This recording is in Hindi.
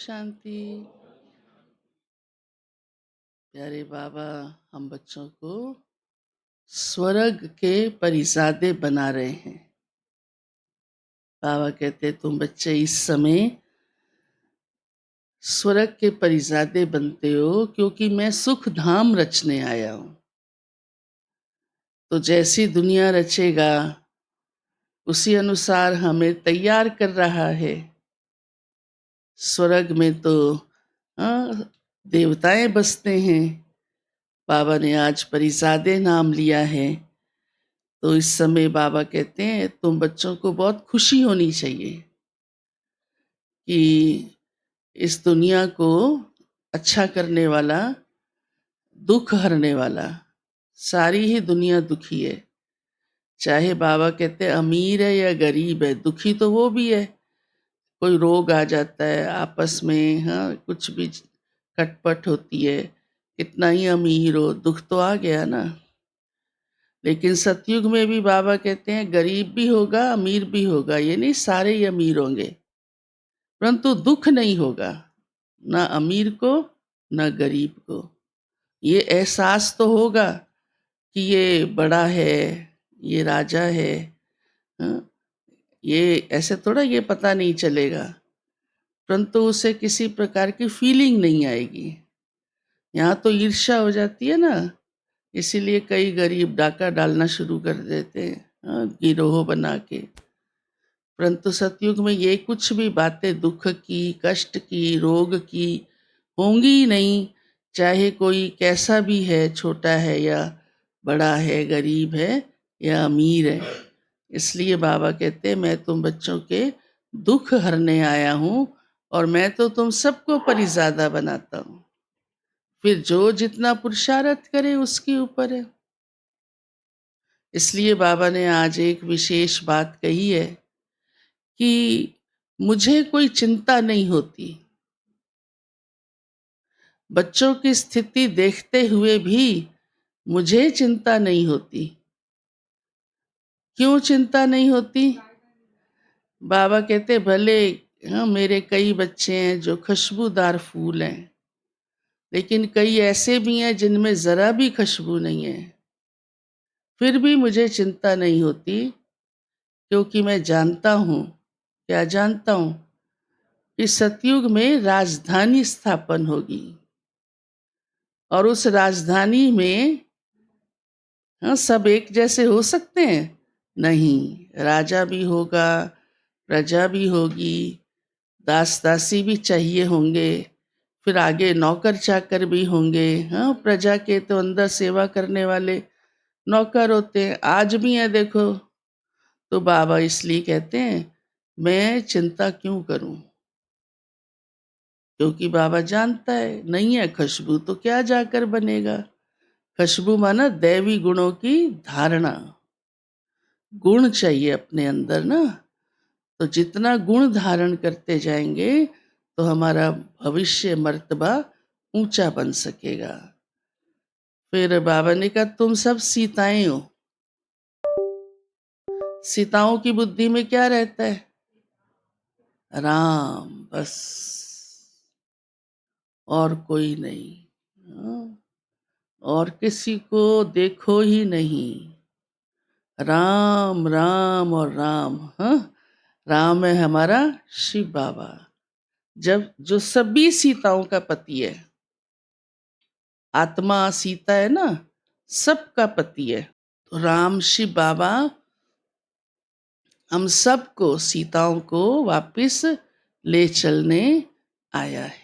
शांति। प्यारे बाबा हम बच्चों को स्वर्ग के परिजादे बना रहे हैं। बाबा कहते तुम बच्चे इस समय स्वर्ग के परिजादे बनते हो क्योंकि मैं सुख धाम रचने आया हूं। तो जैसी दुनिया रचेगा उसी अनुसार हमें तैयार कर रहा है। स्वर्ग में तो देवताएं बसते हैं। बाबा ने आज परिजादे नाम लिया है। तो इस समय बाबा कहते हैं तुम बच्चों को बहुत खुशी होनी चाहिए कि इस दुनिया को अच्छा करने वाला, दुख हरने वाला, सारी ही दुनिया दुखी है। चाहे बाबा कहते हैं अमीर है या गरीब है, दुखी तो वो भी है। कोई रोग आ जाता है आपस में, कुछ भी खटपट होती है, कितना ही अमीर हो दुख तो आ गया ना। लेकिन सतयुग में भी बाबा कहते हैं गरीब भी होगा अमीर भी होगा, ये नहीं सारे ही अमीर होंगे, परंतु दुख नहीं होगा, ना अमीर को ना गरीब को। ये एहसास तो होगा कि ये बड़ा है, ये राजा है, हाँ? ये ऐसे थोड़ा ये पता नहीं चलेगा, परंतु उसे किसी प्रकार की फीलिंग नहीं आएगी। यहाँ तो ईर्ष्या हो जाती है ना, इसीलिए कई गरीब डाका डालना शुरू कर देते हैं, गिरोह बना के। परंतु सतयुग में ये कुछ भी बातें दुख की, कष्ट की, रोग की होंगी ही नहीं। चाहे कोई कैसा भी है, छोटा है या बड़ा है, गरीब है या अमीर है। इसलिए बाबा कहते हैं मैं तुम बच्चों के दुख हरने आया हूँ और मैं तो तुम सबको परिजादा बनाता हूँ। फिर जो जितना पुरुषार्थ करे उसके ऊपर है। इसलिए बाबा ने आज एक विशेष बात कही है कि मुझे कोई चिंता नहीं होती। बच्चों की स्थिति देखते हुए भी मुझे चिंता नहीं होती। क्यों चिंता नहीं होती? बाबा कहते भले मेरे कई बच्चे हैं जो खुशबूदार फूल हैं, लेकिन कई ऐसे भी हैं जिनमें जरा भी खुशबू नहीं है। फिर भी मुझे चिंता नहीं होती क्योंकि मैं जानता हूँ, क्या जानता हूँ, कि सतयुग में राजधानी स्थापन होगी और उस राजधानी में सब एक जैसे हो सकते हैं? नहीं, राजा भी होगा, प्रजा भी होगी, दास दासी भी चाहिए होंगे, फिर आगे नौकर चाकर भी होंगे। प्रजा के तो अंदर सेवा करने वाले नौकर होते हैं, आज भी हैं देखो। तो बाबा इसलिए कहते हैं मैं चिंता क्यों करूं, क्योंकि बाबा जानता है नहीं है खुशबू तो क्या जाकर बनेगा। खुशबू माना दैवी गुणों की धारणा, गुण चाहिए अपने अंदर ना। तो जितना गुण धारण करते जाएंगे तो हमारा भविष्य मर्तबा ऊंचा बन सकेगा। फिर बाबा ने कहा तुम सब सीताएं हो। सीताओं की बुद्धि में क्या रहता है? राम, बस, और कोई नहीं। और किसी को देखो ही नहीं, राम राम और राम। राम है हमारा शिव बाबा, जब जो सभी सीताओं का पति है। आत्मा सीता है ना, सबका पति है। तो राम शिव बाबा हम सबको, सीताओं को वापिस ले चलने आया है।